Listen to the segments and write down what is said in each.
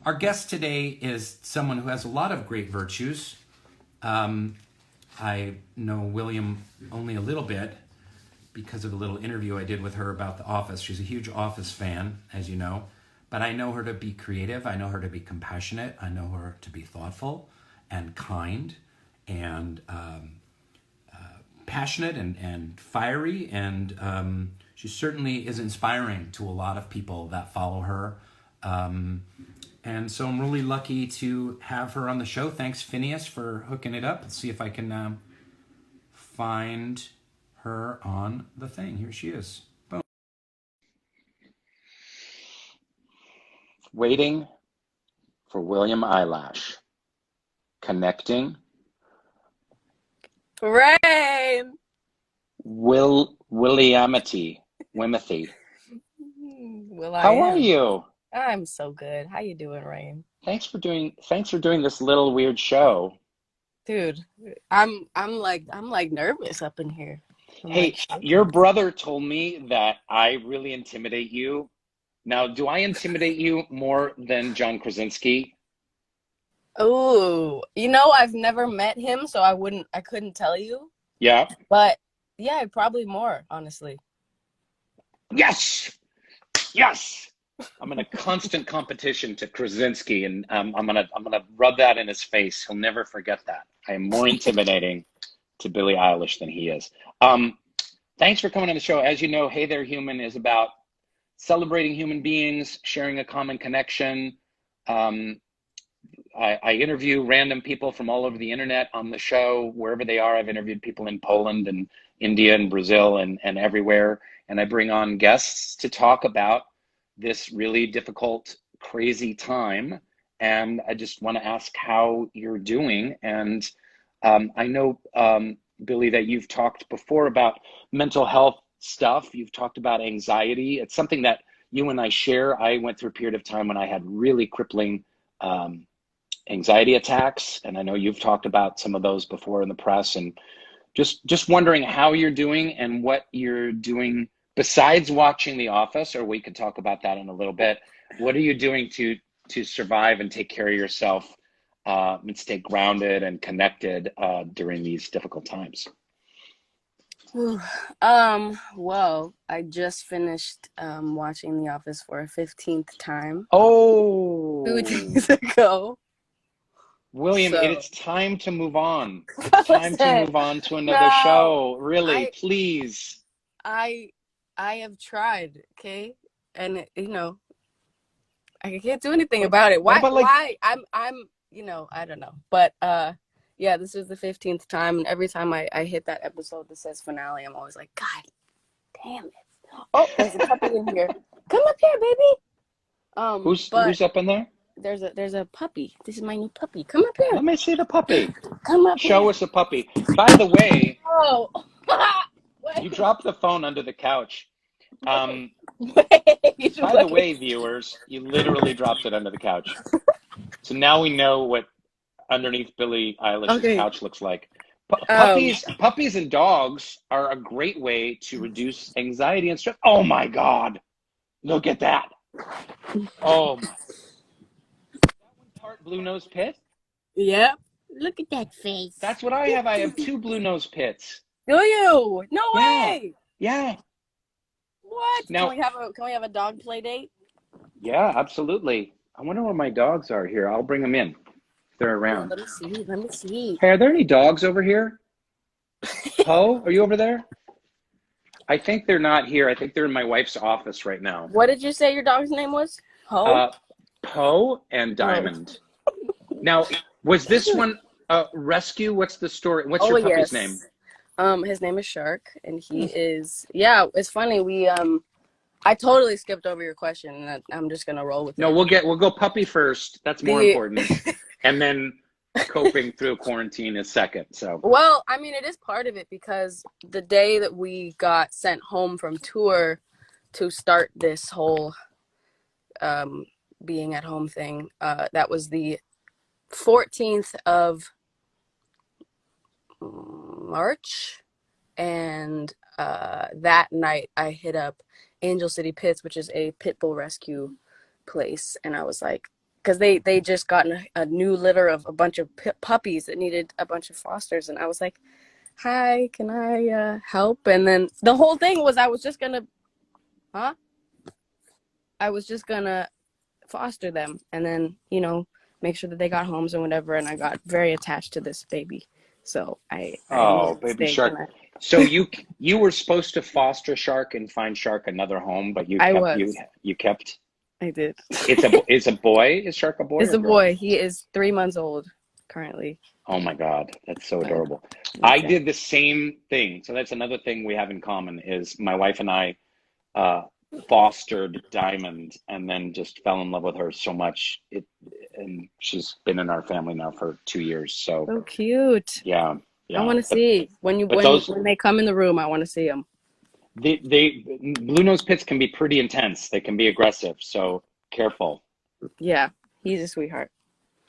Our guest today is someone who has a lot of great virtues. I know William only a little bit because of a little interview I did with her about The Office. She's a huge Office fan, as you know. But I know her to be creative. I know her to be compassionate. I know her to be thoughtful and kind and passionate and fiery. And she certainly is inspiring to a lot of people that follow her. And so I'm really lucky to have her on the show. Thanks, Phineas, for hooking it up. Let's see if I can find her on the thing. Here she is. Boom. Waiting for William Eilish. Connecting. Rain. Williamity. Wimothy. How are you? I'm so good. How you doing, Rain? Thanks for doing this little weird show. Dude, I'm like nervous up in here. Hey, your brother told me that I really intimidate you. Now, do I intimidate you more than John Krasinski? Oh, I've never met him, so I couldn't tell you. Yeah. But yeah, probably more, honestly. Yes. I'm in a constant competition to Krasinski, and I'm gonna rub that in his face. He'll never forget that. I am more intimidating to Billie Eilish than he is. Thanks for coming on the show. As you know, Hey There Human is about celebrating human beings, sharing a common connection. I interview random people from all over the internet on the show, wherever they are. I've interviewed people in Poland and India and Brazil and everywhere. And I bring on guests to talk about this really difficult, crazy time. And I just want to ask how you're doing. And I know, Billie, that you've talked before about mental health stuff. You've talked about anxiety. It's something that you and I share. I went through a period of time when I had really crippling anxiety attacks. And I know you've talked about some of those before in the press. And just wondering how you're doing and what you're doing besides watching The Office, or we could talk about that in a little bit. What are you doing to survive and take care of yourself and stay grounded and connected during these difficult times? Well, I just finished watching The Office for a 15th time. Oh, 2 days ago. William, So, it's time to move on. It's time to move on to another show. Really, please. I have tried, okay? And I can't do anything about it. Why I'm I don't know. But yeah, this is the 15th time, and every time I hit that episode that says finale, I'm always like, God damn it. Oh, there's a puppy in here. Come up here, baby. Who's up in there? There's a puppy. This is my new puppy. Come up here. Let me see the puppy. Come up here. Show us a puppy. By the way, oh. You dropped the phone under the couch. By the way, viewers, you literally dropped it under the couch. So now we know what underneath Billie Eilish's couch looks like. Puppies and dogs are a great way to reduce anxiety and stress. Oh my God. Look at that. Oh my. Is that one part blue nose pit? Yep. Look at that face. That's what I have. I have 2 blue nose pits. Do you? No way. Yeah. What? Now, can we have a dog play date? Yeah, absolutely. I wonder where my dogs are here. I'll bring them in if they're around. Let me see. Hey, are there any dogs over here? Poe, are you over there? I think they're not here. I think they're in my wife's office right now. What did you say your dog's name was? Poe? Poe and Diamond. Now, was this one rescue? What's the story? What's your puppy's name? His name is Shark, and he is. Yeah, it's funny. I totally skipped over your question, and I'm just gonna roll with it. No, we'll go puppy first. That's more important, and then coping through quarantine is second. So. Well, I mean, it is part of it because the day that we got sent home from tour to start this whole being at home thing, that was the 14th of March, and that night I hit up Angel City Pits, which is a pit bull rescue place, and I was like, because they just gotten a new litter of a bunch of puppies that needed a bunch of fosters, and I was like, hi, can I help? And then the whole thing was I was just gonna foster them, and then make sure that they got homes and whatever, and I got very attached to this baby, so I made a Baby mistake. shark. So you were supposed to foster Shark and find Shark another home, but you kept. I did. It's a boy. Is Shark a boy? It's a boy. He is 3 months old currently. Oh my God, that's so adorable. I did the same thing. So that's another thing we have in common is my wife and I fostered Diamond and then just fell in love with her so much. And she's been in our family now for 2 years. So cute. Yeah. I want to see when they come in the room. I want to see them. Blue nose pits can be pretty intense. They can be aggressive. So careful. Yeah, he's a sweetheart.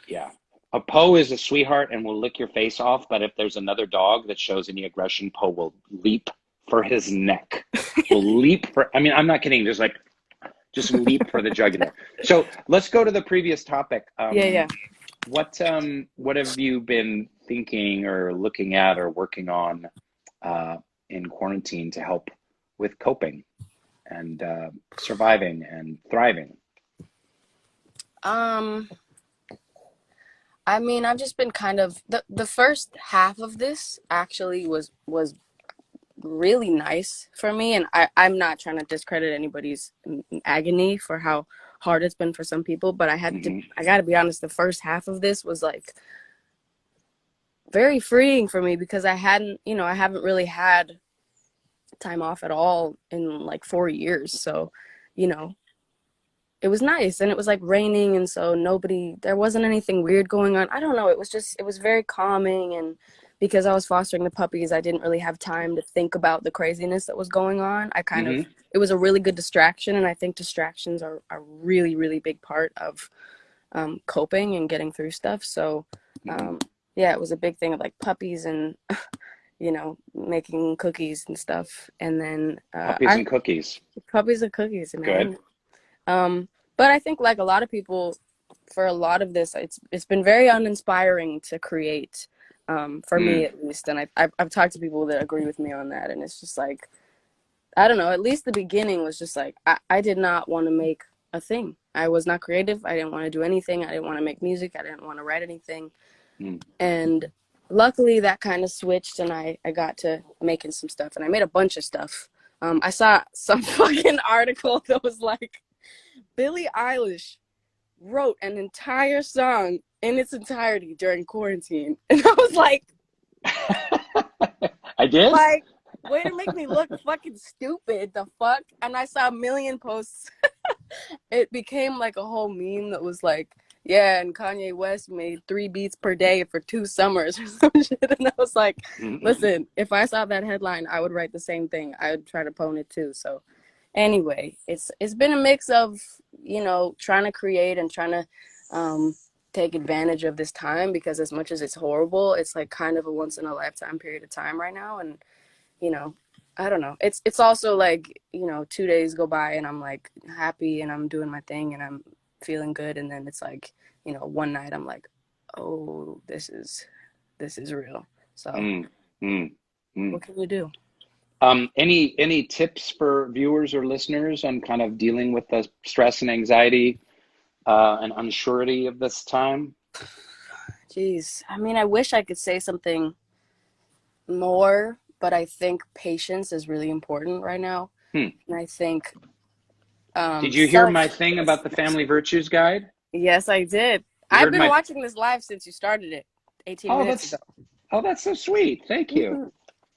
Yeah. A Poe is a sweetheart and will lick your face off. But if there's another dog that shows any aggression, Poe will leap for his neck. I'm not kidding. Just leap for the jugular. So let's go to the previous topic. Yeah. What have you been thinking or looking at or working on in quarantine to help with coping and surviving and thriving? I've just been kind of the first half of this actually was really nice for me, and I'm not trying to discredit anybody's agony for how hard it's been for some people, but I gotta be honest, the first half of this was like very freeing for me because I haven't really had time off at all in like 4 years, so it was nice, and it was like raining, and so there wasn't anything weird going on. I don't know, it was very calming, and because I was fostering the puppies, I didn't really have time to think about the craziness that was going on. I kind of, it was a really good distraction, and I think distractions are a really, really big part of coping and getting through stuff. So, yeah, it was a big thing of like puppies and, making cookies and stuff. And then Puppies and cookies. Man. Good. But I think like a lot of people, for a lot of this, it's been very uninspiring to create. For me at least, and I've talked to people that agree with me on that, and it's just like, I don't know, at least the beginning was just like, I did not want to make a thing. I was not creative. I didn't want to do anything. I didn't want to make music. I didn't want to write anything. And luckily that kind of switched, and I got to making some stuff, and I made a bunch of stuff. I saw some fucking article that was like, Billie Eilish wrote an entire song in its entirety during quarantine, and I was like, I did? Like, way to make me look fucking stupid, the fuck? And I saw a million posts. It became like a whole meme that was like, yeah, and Kanye West made 3 beats per day for 2 summers or some shit, and I was like, listen, if I saw that headline, I would write the same thing. I would try to pwn it too. So anyway, it's been a mix of, trying to create and trying to take advantage of this time, because as much as it's horrible, it's like kind of a once in a lifetime period of time right now. And, I don't know. It's also like, 2 days go by and I'm like happy and I'm doing my thing and I'm feeling good. And then it's like, one night I'm like, oh, this is real. So what can you do? Any tips for viewers or listeners on kind of dealing with the stress and anxiety and unsurety of this time? Jeez. I wish I could say something more, but I think patience is really important right now. And I think... did you hear my thing about the Family Virtues Guide? Yes, I did. I've been watching this live since you started it 18 minutes ago. Oh, that's so sweet. Thank you.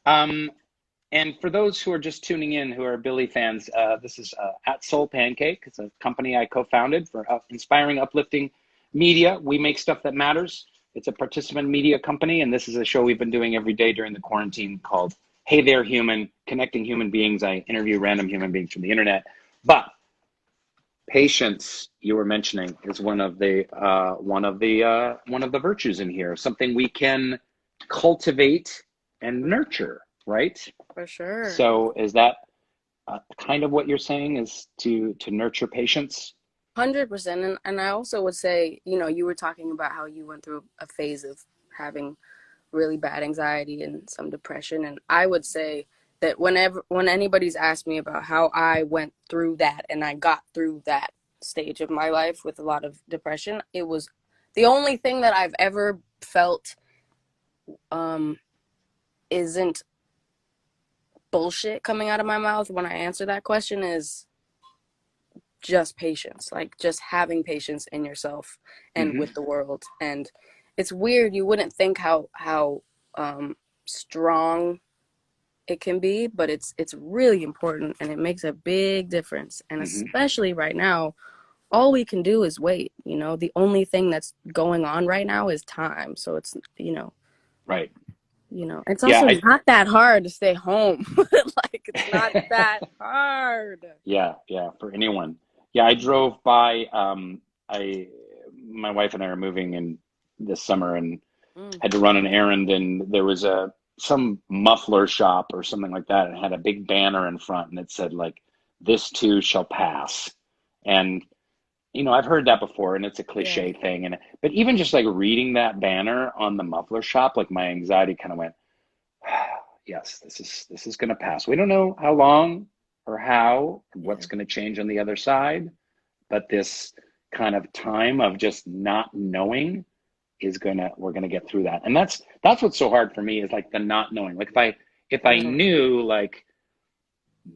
And for those who are just tuning in, who are Billie fans, this is at Soul Pancake. It's a company I co-founded for inspiring, uplifting media. We make stuff that matters. It's a participant media company, and this is a show we've been doing every day during the quarantine called Hey There Human, connecting human beings. I interview random human beings from the internet. But patience, you were mentioning, is one of the virtues in here. Something we can cultivate and nurture, right? For sure. So is that kind of what you're saying, is to nurture patience? 100%. And I also would say, you know, you were talking about how you went through a phase of having really bad anxiety and some depression. And I would say that when anybody's asked me about how I went through that and I got through that stage of my life with a lot of depression, it was the only thing that I've ever felt isn't bullshit coming out of my mouth when I answer that question is just patience, like just having patience in yourself and with the world. And it's weird, you wouldn't think how strong it can be, but it's really important, and it makes a big difference. And especially right now, all we can do is wait. You know, the only thing that's going on right now is time. So it's, you know, right. You know, it's also not that hard to stay home. Like, it's not that hard. Yeah, for anyone. Yeah, I drove by. My wife and I are moving in this summer, and had to run an errand, and there was some muffler shop or something like that, and it had a big banner in front, and it said like, "This too shall pass." And you know, I've heard that before, and it's a cliche thing, but even just like reading that banner on the muffler shop, like my anxiety kind of went, yes, this is going to pass. We don't know how long or how, or what's going to change on the other side, but this kind of time of just not knowing we're gonna get through that. And that's what's so hard for me, is like the not knowing. Like if I knew like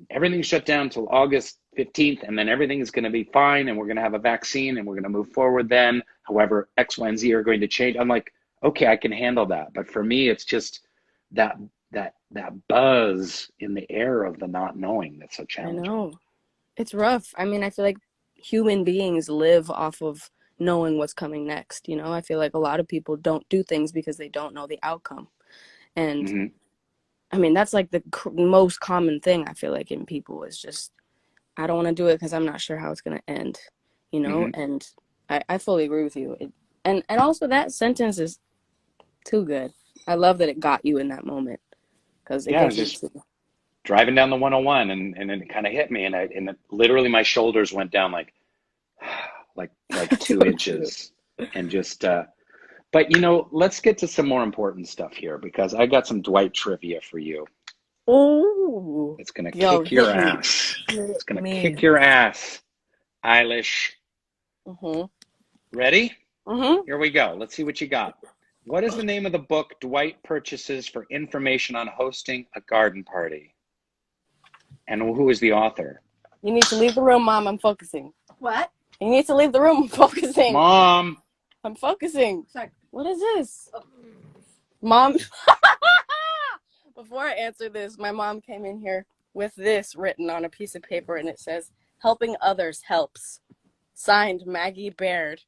everything's shut down till August 15th, and then everything is going to be fine, and we're going to have a vaccine, and we're going to move forward then, however X, Y, and Z are going to change, I'm like, okay, I can handle that. But for me, it's just that buzz in the air of the not knowing that's so challenging. I know. It's rough. I mean, I feel like human beings live off of knowing what's coming next. You know, I feel like a lot of people don't do things because they don't know the outcome. And I mean, that's like the most common thing I feel like in people is just, I don't want to do it because I'm not sure how it's going to end, you know? And I fully agree with you. And also that sentence is too good. I love that it got you in that moment, because it gets me too. Driving down the 101, and it kind of hit me, and it, literally my shoulders went down like 2 inches, and just but you know, let's get to some more important stuff here, because I got some Dwight trivia for you. Oh, it's gonna kick your ass. It's gonna kick your ass, Eilish. Ready? Here we go. Let's see what you got. What is the name of the book Dwight purchases for information on hosting a garden party? And who is the author? You need to leave the room, Mom. I'm focusing. What? You need to leave the room. I'm focusing. Mom! I'm focusing. Sorry. What is this? Oh. Mom. Before I answer this, my mom came in here with this written on a piece of paper, and it says, "Helping others helps." Signed, Maggie Baird.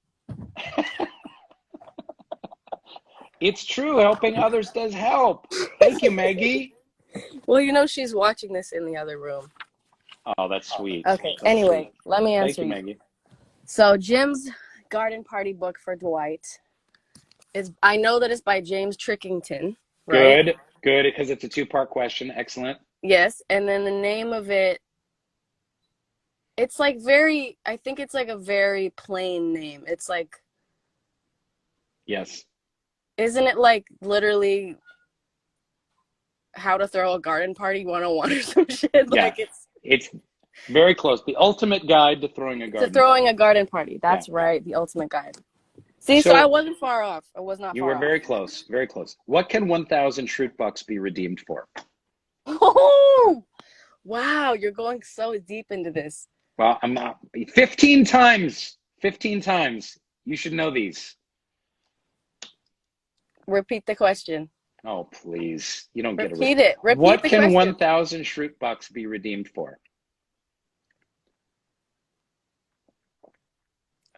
It's true. Helping others does help. Thank you, Maggie. Well, you know, she's watching this in the other room. Oh, that's sweet. Okay. That's anyway, sweet. Let me answer you, Maggie. So Jim's garden party book for Dwight is, I know that it's by James Trickington, right? Good, because it's a 2-part question. Excellent. Yes, and then the name of it, it's like I think it's like a very plain name. It's like, yes. Isn't it like literally how to throw a garden party 101 or some shit? Yeah, like it's very close. The ultimate guide to throwing a garden party. That's right, the ultimate guide. See, so I wasn't far off. I was not far off. You were very close, very close. What can 1,000 Shroot Bucks be redeemed for? Oh, wow, you're going so deep into this. Well, I'm not. 15 times. 15 times. You should know these. Repeat the question. Oh, please. You don't get Repeat it. Repeat what the can question. 1,000 Shroot Bucks be redeemed for?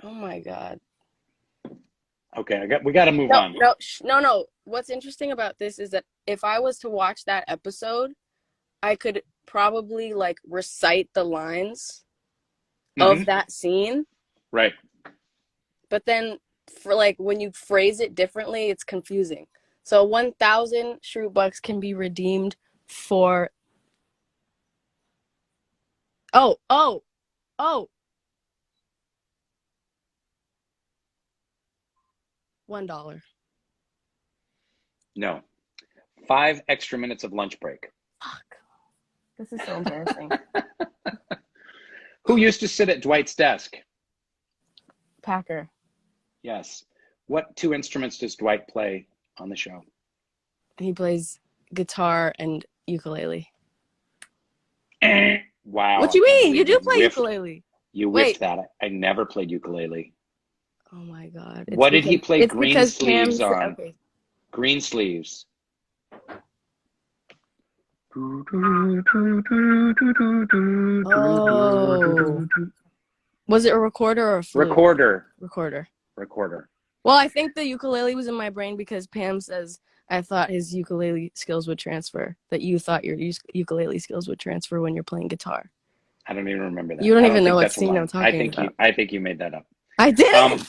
Oh my God. Okay, we got to move on. No. What's interesting about this is that if I was to watch that episode, I could probably like recite the lines of that scene. Right. But then for like when you phrase it differently, it's confusing. So 1,000 Shroot Bucks can be redeemed for. Oh. $1. No. 5 extra minutes of lunch break. Fuck. This is so embarrassing. Who used to sit at Dwight's desk? Packer. Yes. What 2 instruments does Dwight play on the show? He plays guitar and ukulele. Wow. What do you mean? You do play ukulele. You whiffed that. I never played ukulele. Oh my God. What did he play green sleeves Pam's, on? okay. Green sleeves. Oh. Was it a recorder or a flute? Recorder. Well, I think the ukulele was in my brain because Pam says I thought his ukulele skills would transfer. That you thought your ukulele skills would transfer when you're playing guitar. I don't even remember that. You don't even know what scene I'm talking about. I think you made that up. I did.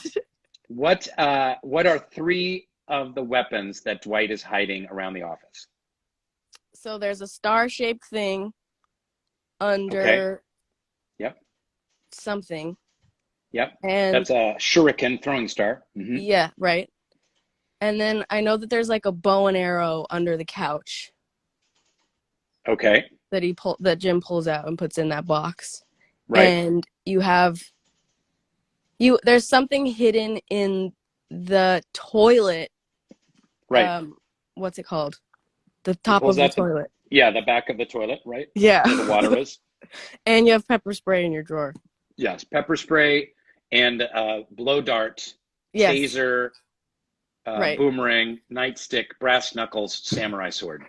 What are 3 of the weapons that Dwight is hiding around the office? So there's a star-shaped thing under something. Yep. And that's a shuriken throwing star. Mm-hmm. Yeah, right. And then I know that there's like a bow and arrow under the couch. Okay. That Jim pulls out and puts in that box. Right. And there's something hidden in the toilet. Right. What's it called? The top of the toilet. The back of the toilet, right? Yeah. Where the water is. And you have pepper spray in your drawer. Yes, pepper spray and blow dart, taser, right. Boomerang, nightstick, brass knuckles, samurai sword.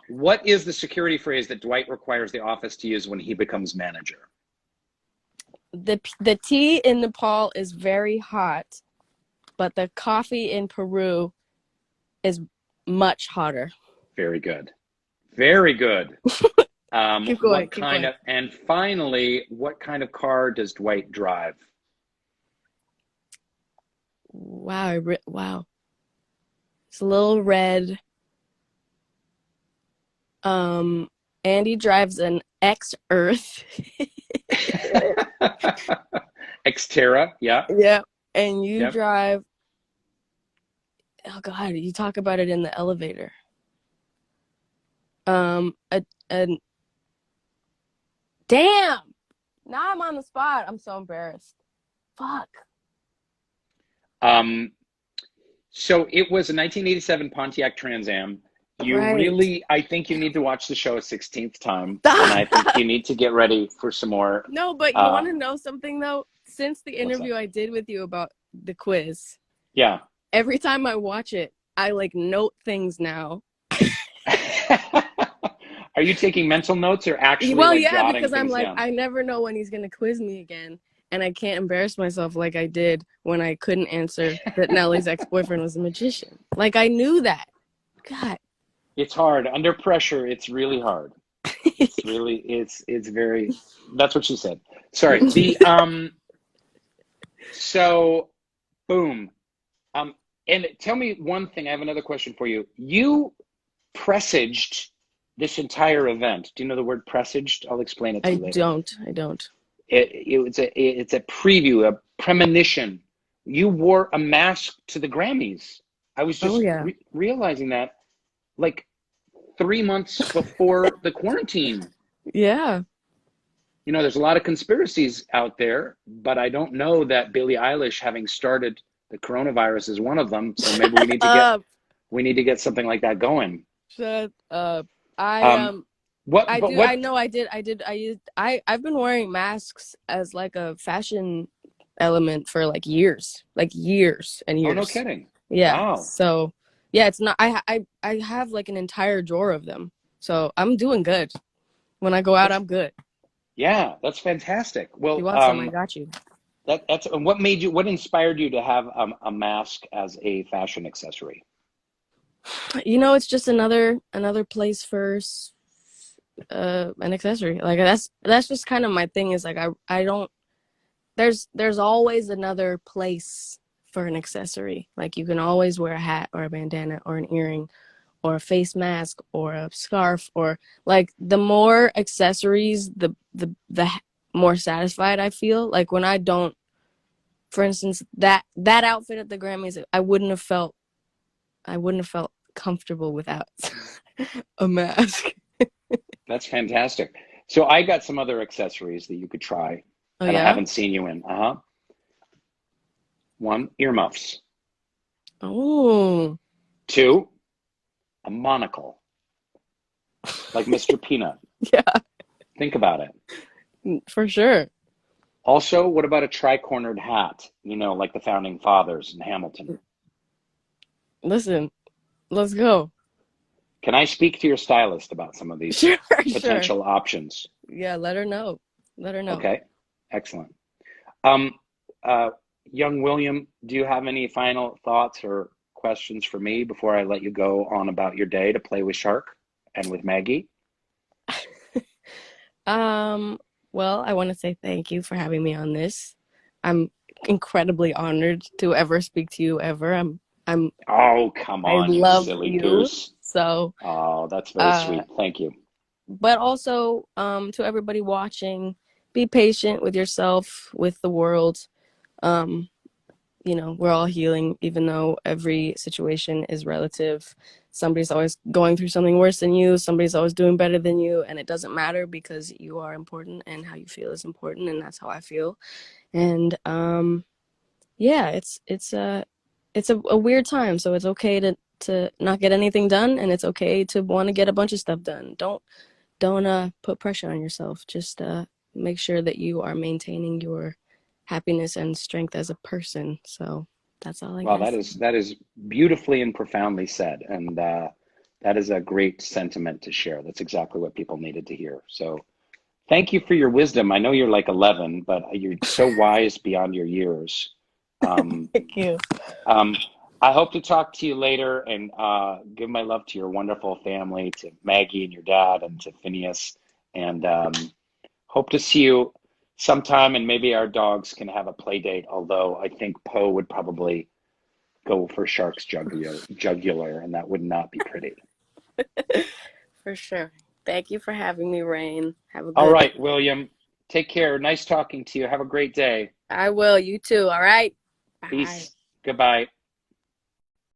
What is the security phrase that Dwight requires the office to use when he becomes manager? The tea in Nepal is very hot, but the coffee in Peru is much hotter. Very good. Very good. Keep going. And finally, what kind of car does Dwight drive? Wow. Wow. It's a little red. Andy drives an X-Earth. Xterra, yeah. Yeah. And you drive, oh God, you talk about it in the elevator. Damn! Now I'm on the spot. I'm so embarrassed. Fuck. So it was a 1987 Pontiac Trans Am. I think you need to watch the show a 16th time. And I think you need to get ready for some more. No, but you want to know something though? Since the interview I did with you about the quiz. Yeah. Every time I watch it, I note things now. Are you taking mental notes or actually jotting because I'm down? I never know when he's going to quiz me again. And I can't embarrass myself like I did when I couldn't answer that Nellie's ex-boyfriend was a magician. I knew that. God. It's hard. Under pressure, it's really hard. It's really, it's very, that's what she said. Sorry. So, boom. And tell me one thing. I have another question for you. You presaged this entire event. Do you know the word presaged? I'll explain it to you later. I don't. It's a preview, a premonition. You wore a mask to the Grammys. I was just realizing that 3 months before the quarantine. Yeah. There's a lot of conspiracies out there, but I don't know that Billie Eilish having started the coronavirus is one of them. So maybe we need to get something like that going. Shut up. I've been wearing masks as a fashion element for years and years. Oh, no kidding. Yeah. Wow. So yeah, it's not, I have an entire drawer of them. So I'm doing good. When I go out, I'm good. Yeah, that's fantastic. Well, if you want some, I got you. That's what inspired you to have a mask as a fashion accessory? It's just another place for an accessory. That's just kind of my thing is I don't, there's always another place for an accessory. You can always wear a hat or a bandana or an earring or a face mask or a scarf or the more accessories, the more satisfied I feel. When I don't for instance, that outfit at the Grammys, I wouldn't have felt comfortable without a mask. That's fantastic. So I got some other accessories that you could try Oh that I yeah? haven't seen you in. One, earmuffs. Oh. Two, a monocle, like Mr. Peanut. Yeah, Think about it. for sure. Also, what about a tri-cornered hat? You know, like the founding fathers in Hamilton. Listen, let's go. Can I speak to your stylist about some of these Sure, sure. potential options? Yeah, let her know. Let her know. Okay, excellent. Young William, do you have any final thoughts or questions for me before I let you go on about your day to play with Shark and with Maggie? Well, I want to say thank you for having me on this. I'm incredibly honored to ever speak to you ever. Oh, come I on, you love silly you. goose. So, Oh, that's very sweet. Thank you. but also, to everybody watching, be patient with yourself, with the world. You know, we're all healing, even though every situation is relative. Somebody's always going through something worse than you. Somebody's always doing better than you. And it doesn't matter because you are important and how you feel is important. And that's how I feel. And yeah, it's a weird time. So it's okay to not get anything done. And it's okay to want to get a bunch of stuff done. Don't put pressure on yourself. Just make sure that you are maintaining your happiness and strength as a person. So that's all I Well, guess. that is beautifully and profoundly said, and that is a great sentiment to share. That's exactly what people needed to hear. So, thank you for your wisdom. I know you're like 11, but you're so wise beyond your years. Thank you. I hope to talk to you later and give my love to your wonderful family, to Maggie and your dad, and to Phineas, and hope to see you sometime. And maybe our dogs can have a play date. Although I think Poe would probably go for Shark's jugular, and that would not be pretty. For sure. Thank you for having me, Rain. Have a All good day. right, William. Take care. Nice talking to you. Have a great day. I will. You too. All right. Bye. Peace. Goodbye.